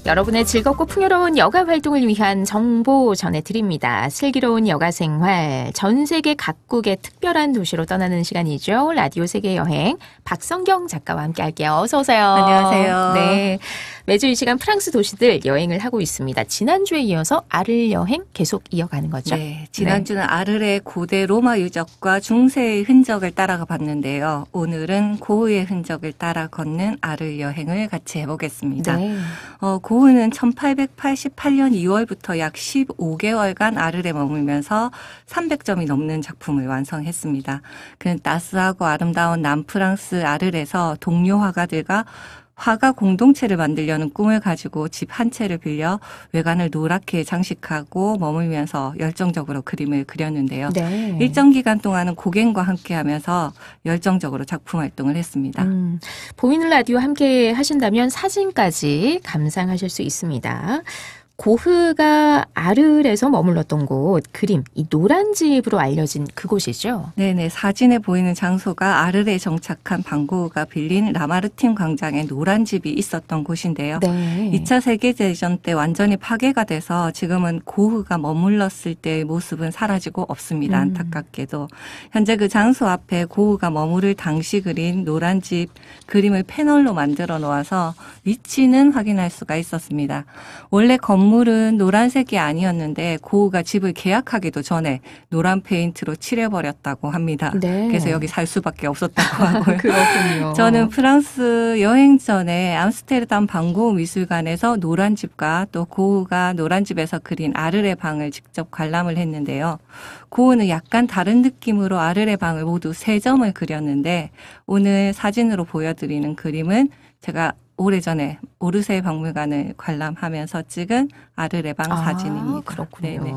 여러분의 즐겁고 풍요로운 여가 활동을 위한 정보 전해드립니다. 슬기로운 여가 생활, 전 세계 각국의 특별한 도시로 떠나는 시간이죠. 라디오 세계 여행, 박성경 작가와 함께 할게요. 어서 오세요. 안녕하세요. 네, 매주 이 시간 프랑스 도시들 여행을 하고 있습니다. 지난주에 이어서 아를 여행 계속 이어가는 거죠. 네, 지난주는 아르의 고대 로마 유적과 중세의 흔적을 따라가 봤는데요. 오늘은 고흐의 흔적을 따라 걷는 아를 여행을 같이 해보겠습니다. 네. 고흐는 1888년 2월부터 약 15개월간 아르에 머물면서 300점이 넘는 작품을 완성했습니다. 그는 따스하고 아름다운 남프랑스 아르에서 동료 화가들과 화가 공동체를 만들려는 꿈을 가지고 집 한 채를 빌려 외관을 노랗게 장식하고 머물면서 열정적으로 그림을 그렸는데요. 네. 일정 기간 동안은 고갱과 함께하면서 열정적으로 작품 활동을 했습니다. 보이는 라디오 함께 하신다면 사진까지 감상하실 수 있습니다. 고흐가 아르에서 머물렀던 곳, 그림, 이 노란 집으로 알려진 그곳이죠. 네네, 사진에 보이는 장소가 아르에 정착한 반고흐가 빌린 라마르틴 광장에 노란 집이 있었던 곳인데요. 네. 2차 세계대전 때 완전히 파괴가 돼서 지금은 고흐가 머물렀을 때의 모습은 사라지고 없습니다. 안타깝게도. 현재 그 장소 앞에 고흐가 머무를 당시 그린 노란 집 그림을 패널로 만들어 놓아서 위치는 확인할 수가 있었습니다. 원래 건물은 노란색이 아니었는데 고흐가 집을 계약하기도 전에 노란 페인트로 칠해버렸다고 합니다. 네. 그래서 여기 살 수밖에 없었다고 하고요. 그렇군요. 저는 프랑스 여행 전에 암스테르담 반고흐 미술관에서 노란 집과 또 고흐가 노란 집에서 그린 아르의 방을 직접 관람을 했는데요. 고흐는 약간 다른 느낌으로 아르의 방을 모두 3점을 그렸는데 오늘 사진으로 보여드리는 그림은 제가 오래전에 오르세 박물관을 관람하면서 찍은 아르의 방 사진입니다. 그렇군요. 네네.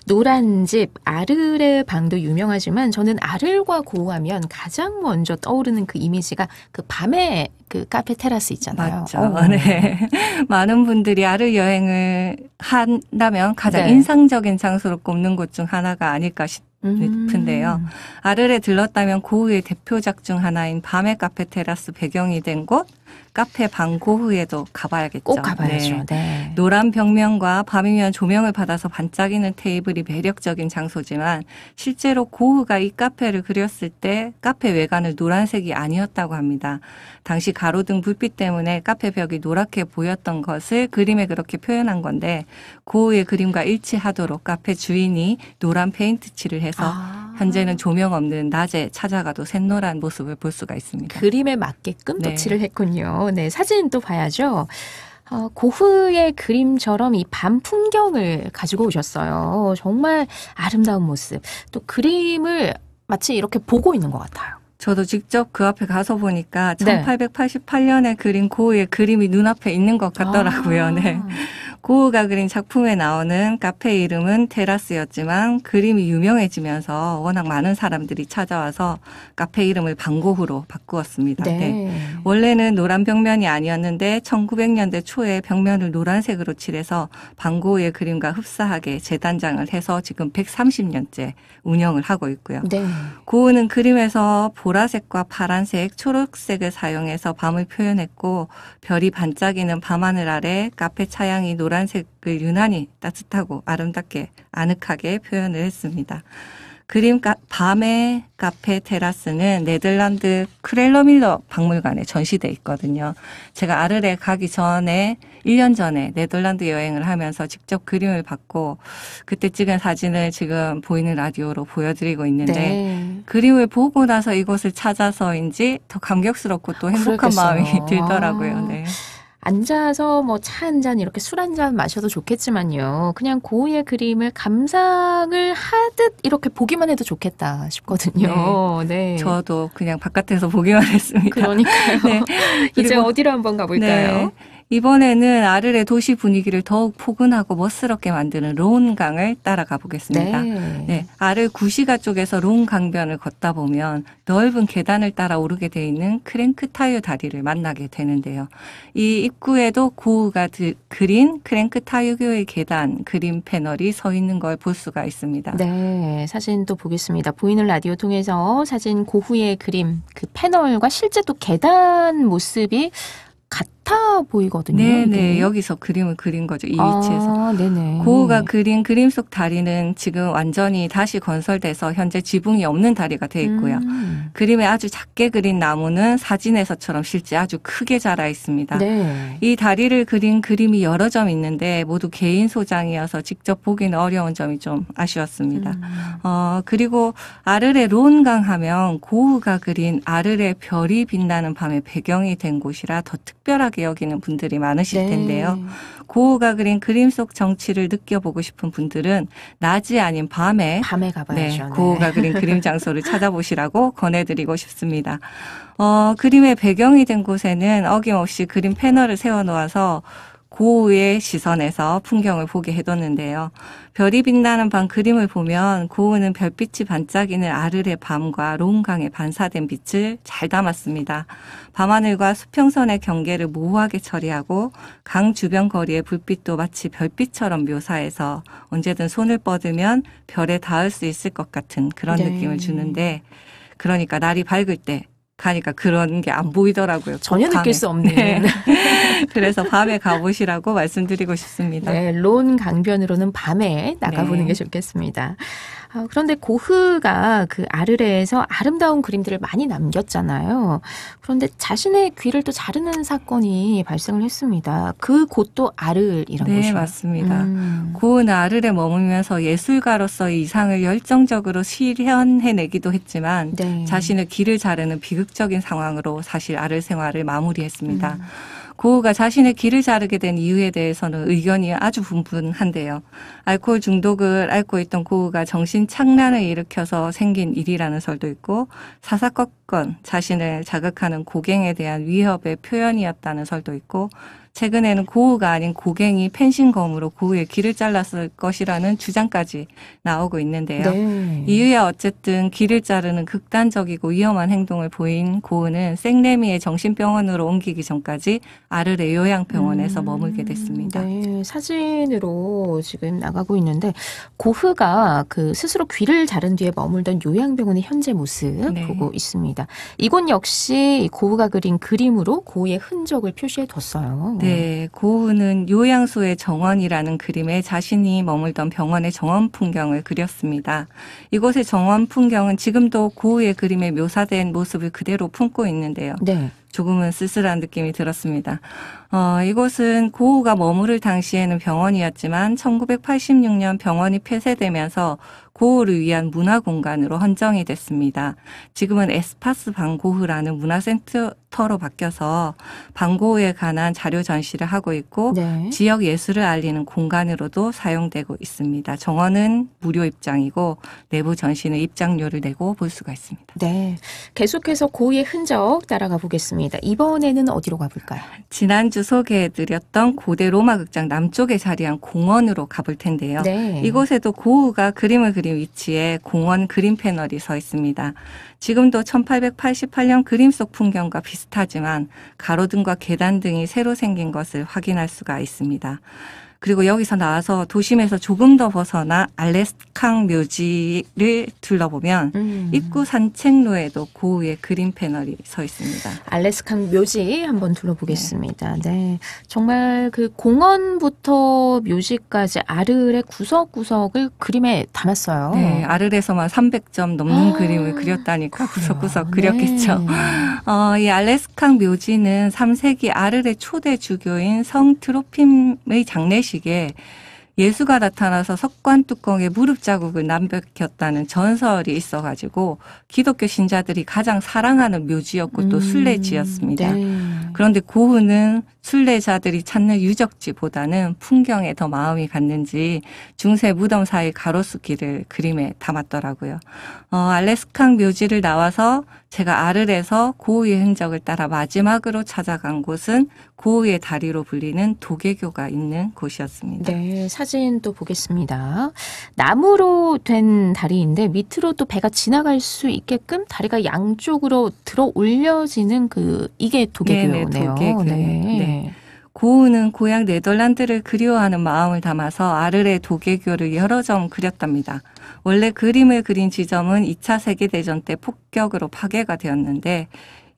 노란 집, 아르의 방도 유명하지만 저는 아르과 고흐하면 가장 먼저 떠오르는 그 이미지가 그 밤에 그 카페 테라스 있잖아요. 맞죠. 네. 많은 분들이 아르 여행을 한다면 가장 네. 인상적인 장소로 꼽는 곳 중 하나가 아닐까 싶은데요. 아르에 들렀다면 고흐의 대표작 중 하나인 밤의 카페 테라스 배경이 된 곳, 카페 반고흐에도 가봐야겠죠. 꼭 가봐야죠. 네. 네. 노란 벽면과 밤이면 조명을 받아서 반짝이는 테이블이 매력적인 장소지만 실제로 고흐가 이 카페를 그렸을 때 카페 외관을 노란색이 아니었다고 합니다. 당시 가로등 불빛 때문에 카페 벽이 노랗게 보였던 것을 그림에 그렇게 표현한 건데 고흐의 그림과 일치하도록 카페 주인이 노란 페인트 칠을 해서 현재는 조명 없는 낮에 찾아가도 샛노란 모습을 볼 수가 있습니다. 그림에 맞게끔 또 네. 칠을 했군요. 네, 사진 또 봐야죠. 고흐의 그림처럼 이 밤 풍경을 가지고 오셨어요. 정말 아름다운 모습. 또 그림을 마치 이렇게 보고 있는 것 같아요. 저도 직접 그 앞에 가서 보니까 네. 1888년에 그린 고흐의 그림이 눈앞에 있는 것 같더라고요. 네. 고흐가 그린 작품에 나오는 카페 이름은 테라스였지만 그림이 유명해지면서 워낙 많은 사람들이 찾아와서 카페 이름을 반고흐로 바꾸었습니다. 네. 네. 원래는 노란 벽면이 아니었는데 1900년대 초에 벽면을 노란색으로 칠해서 반고흐의 그림과 흡사하게 재단장을 해서 지금 130년째 운영을 하고 있고요. 네. 고흐는 그림에서 보라색과 파란색, 초록색을 사용해서 밤을 표현했고 별이 반짝이는 밤하늘 아래 카페 차양이 노란색을 유난히 따뜻하고 아름답게 아늑하게 표현을 했습니다. 그림 밤의 카페 테라스는 네덜란드 크렐러밀러 박물관에 전시돼 있거든요. 제가 아르에 가기 전에 1년 전에 네덜란드 여행을 하면서 직접 그림을 받고 그때 찍은 사진을 지금 보이는 라디오로 보여드리고 있는데 네. 그림을 보고 나서 이곳을 찾아서인지 더 감격스럽고 또 행복한 그러겠어요. 마음이 들더라고요. 네. 앉아서 뭐 차 한 잔 이렇게 술 한 잔 마셔도 좋겠지만요. 그냥 고흐의 그림을 감상을 하듯 이렇게 보기만 해도 좋겠다 싶거든요. 네. 저도 그냥 바깥에서 보기만 했습니다. 그러니까요. 네. 이제 그리고 어디로 한번 가볼까요? 네. 이번에는 아르의 도시 분위기를 더욱 포근하고 멋스럽게 만드는 론강을 따라가 보겠습니다. 네. 네, 아르 구시가 쪽에서 론 강변을 걷다 보면 넓은 계단을 따라 오르게 돼 있는 크랭크타유 다리를 만나게 되는데요. 이 입구에도 고흐가 그린 크랭크타유교의 계단 그림 패널이 서 있는 걸 볼 수가 있습니다. 네, 사진 또 보겠습니다. 보이는 라디오 통해서 사진 고흐의 그림 그 패널과 실제 또 계단 모습이 같아 같아 보이거든요. 네네. 이게. 여기서 그림을 그린 거죠. 이 위치에서. 네네. 고흐가 그린 그림 속 다리는 지금 완전히 다시 건설돼서 현재 지붕이 없는 다리가 돼 있고요. 그림에 아주 작게 그린 나무는 사진에서처럼 실제 아주 크게 자라 있습니다. 네. 이 다리를 그린 그림이 여러 점 있는데 모두 개인 소장이어서 직접 보기는 어려운 점이 좀 아쉬웠습니다. 그리고 아르레 론강 하면 고흐가 그린 아르레 별이 빛나는 밤의 배경이 된 곳이라 더 특별하게 여기는 분들이 많으실 텐데요. 고흐가 그린 그림 속 정치를 느껴보고 싶은 분들은 낮이 아닌 밤에 가봐야죠. 네. 고흐가 그린 그림 장소를 찾아보시라고 권해드리고 싶습니다. 그림의 배경이 된 곳에는 어김없이 그림 패널을 세워놓아서 고흐의 시선에서 풍경을 보게 해뒀는데요. 별이 빛나는 밤 그림을 보면 고흐는 별빛이 반짝이는 아르레 밤과 론강에 반사된 빛을 잘 담았습니다. 밤하늘과 수평선의 경계를 모호하게 처리하고 강 주변 거리의 불빛도 마치 별빛처럼 묘사해서 언제든 손을 뻗으면 별에 닿을 수 있을 것 같은 그런 느낌을 주는데, 그러니까 날이 밝을 때 가니까 그런 게 안 보이더라고요. 전혀 느낄 수 없는. 네. 그래서 밤에 가보시라고 말씀드리고 싶습니다. 네, 론 강변으로는 밤에 나가보는 게 좋겠습니다. 그런데 고흐가 그 아르레에서 아름다운 그림들을 많이 남겼잖아요. 그런데 자신의 귀를 또 자르는 사건이 발생을 했습니다. 그 곳도 아르이란 곳이요. 네, 맞습니다. 고흐는 아르레 머물면서 예술가로서의 이상을 열정적으로 실현해내기도 했지만 자신의 귀를 자르는 비극적인 상황으로 사실 아르 생활을 마무리했습니다. 고흐가 자신의 귀를 자르게 된 이유에 대해서는 의견이 아주 분분한데요. 알코올 중독을 앓고 있던 고흐가 정신 착란을 일으켜서 생긴 일이라는 설도 있고, 사사건건 자신을 자극하는 고갱에 대한 위협의 표현이었다는 설도 있고, 최근에는 고흐가 아닌 고갱이 펜싱검으로 고흐의 귀를 잘랐을 것이라는 주장까지 나오고 있는데요. 이유야 어쨌든 귀를 자르는 극단적이고 위험한 행동을 보인 고흐는 생레미의 정신병원으로 옮기기 전까지 아르레 요양병원에서 머물게 됐습니다. 네, 사진으로 지금 나가고 있는데 고흐가 그 스스로 귀를 자른 뒤에 머물던 요양병원의 현재 모습 보고 있습니다. 이곳 역시 고흐가 그린 그림으로 고흐의 흔적을 표시해 뒀어요. 네, 고흐는 요양소의 정원이라는 그림에 자신이 머물던 병원의 정원 풍경을 그렸습니다. 이곳의 정원 풍경은 지금도 고흐의 그림에 묘사된 모습을 그대로 품고 있는데요. 조금은 쓸쓸한 느낌이 들었습니다. 이곳은 고흐가 머무를 당시에는 병원이었지만 1986년 병원이 폐쇄되면서 고흐를 위한 문화공간으로 헌정이 됐습니다. 지금은 에스파스 방고흐라는 문화센터로 바뀌어서 방고흐에 관한 자료 전시를 하고 있고 지역 예술을 알리는 공간으로도 사용되고 있습니다. 정원은 무료 입장이고 내부 전시는 입장료를 내고 볼 수가 있습니다. 네, 계속해서 고흐의 흔적 따라가 보겠습니다. 이번에는 어디로 가볼까요? 지난주 소개해드렸던 고대 로마 극장 남쪽에 자리한 공원으로 가볼 텐데요. 이곳에도 고흐가 그림을 그린 위치에 공원 그림 패널이 서 있습니다. 지금도 1888년 그림 속 풍경과 비슷하지만 가로등과 계단 등이 새로 생긴 것을 확인할 수가 있습니다. 그리고 여기서 나와서 도심에서 조금 더 벗어나 알레스캉 묘지를 둘러보면 입구 산책로에도 고흐의 그림 패널이 서 있습니다. 알레스캉 묘지 한번 둘러보겠습니다. 정말 그 공원부터 묘지까지 아르레 구석구석을 그림에 담았어요. 네, 아르레에서만 300점 넘는 그림을 그렸다니까 구석구석 그렸겠죠. 이 알레스캉 묘지는 3세기 아르레 초대 주교인 성 트로핌의 장례식에 예수가 나타나서 석관 뚜껑에 무릎 자국을 남겼다는 전설이 있어가지고 기독교 신자들이 가장 사랑하는 묘지였고 또 순례지였습니다. 그런데 고흐는 순례자들이 찾는 유적지보다는 풍경에 더 마음이 갔는지 중세 무덤 사이 가로수길을 그림에 담았더라고요. 알레스캉 묘지를 나와서 제가 아르레에서 고흐의 흔적을 따라 마지막으로 찾아간 곳은 고흐의 다리로 불리는 도계교가 있는 곳이었습니다. 네, 사진 또 보겠습니다. 나무로 된 다리인데 밑으로 또 배가 지나갈 수 있게끔 다리가 양쪽으로 들어 올려지는 이게 도계교네요. 도계교. 고흐는 고향 네덜란드를 그리워하는 마음을 담아서 아르레 도계교를 여러 점 그렸답니다. 원래 그림을 그린 지점은 2차 세계대전 때 폭격으로 파괴가 되었는데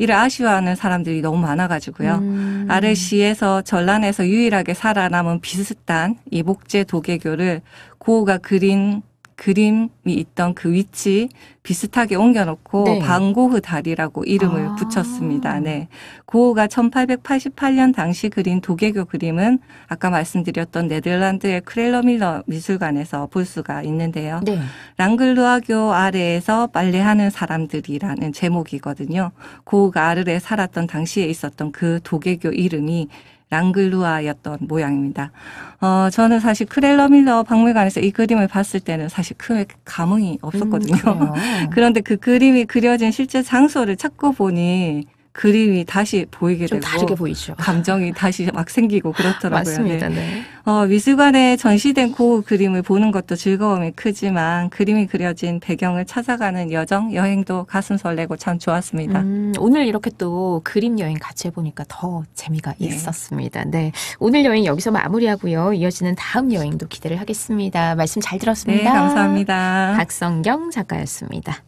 이를 아쉬워하는 사람들이 너무 많아가지고요. 아르시에서 전란에서 유일하게 살아남은 비슷한 이 목재 도개교를 고흐가 그린 그림이 있던 그 위치 비슷하게 옮겨놓고 네. 반고흐 다리라고 이름을 붙였습니다. 네. 고흐가 1888년 당시 그린 도개교 그림은 아까 말씀드렸던 네덜란드의 크렐러밀러 미술관에서 볼 수가 있는데요. 네. 랑글루아교 아래에서 빨래하는 사람들이라는 제목이거든요. 고흐가 아르레에 살았던 당시에 있었던 그 도개교 이름이 랑글루아였던 모양입니다. 저는 사실 크렐러밀러 박물관에서 이 그림을 봤을 때는 사실 크게 감흥이 없었거든요. 그래요. 그런데 그 그림이 그려진 실제 장소를 찾고 보니 그림이 다시 보이게 좀 되고 다르게 보이죠. 감정이 다시 막 생기고 그렇더라고요. 맞습니다. 네. 네. 미술관에 전시된 고흐 그림을 보는 것도 즐거움이 크지만 그림이 그려진 배경을 찾아가는 여행도 가슴 설레고 참 좋았습니다. 오늘 이렇게 또 그림 여행 같이 해보니까 더 재미가 네. 있었습니다. 네. 오늘 여행 여기서 마무리하고요. 이어지는 다음 여행도 기대를 하겠습니다. 말씀 잘 들었습니다. 네, 감사합니다. 박성경 작가였습니다.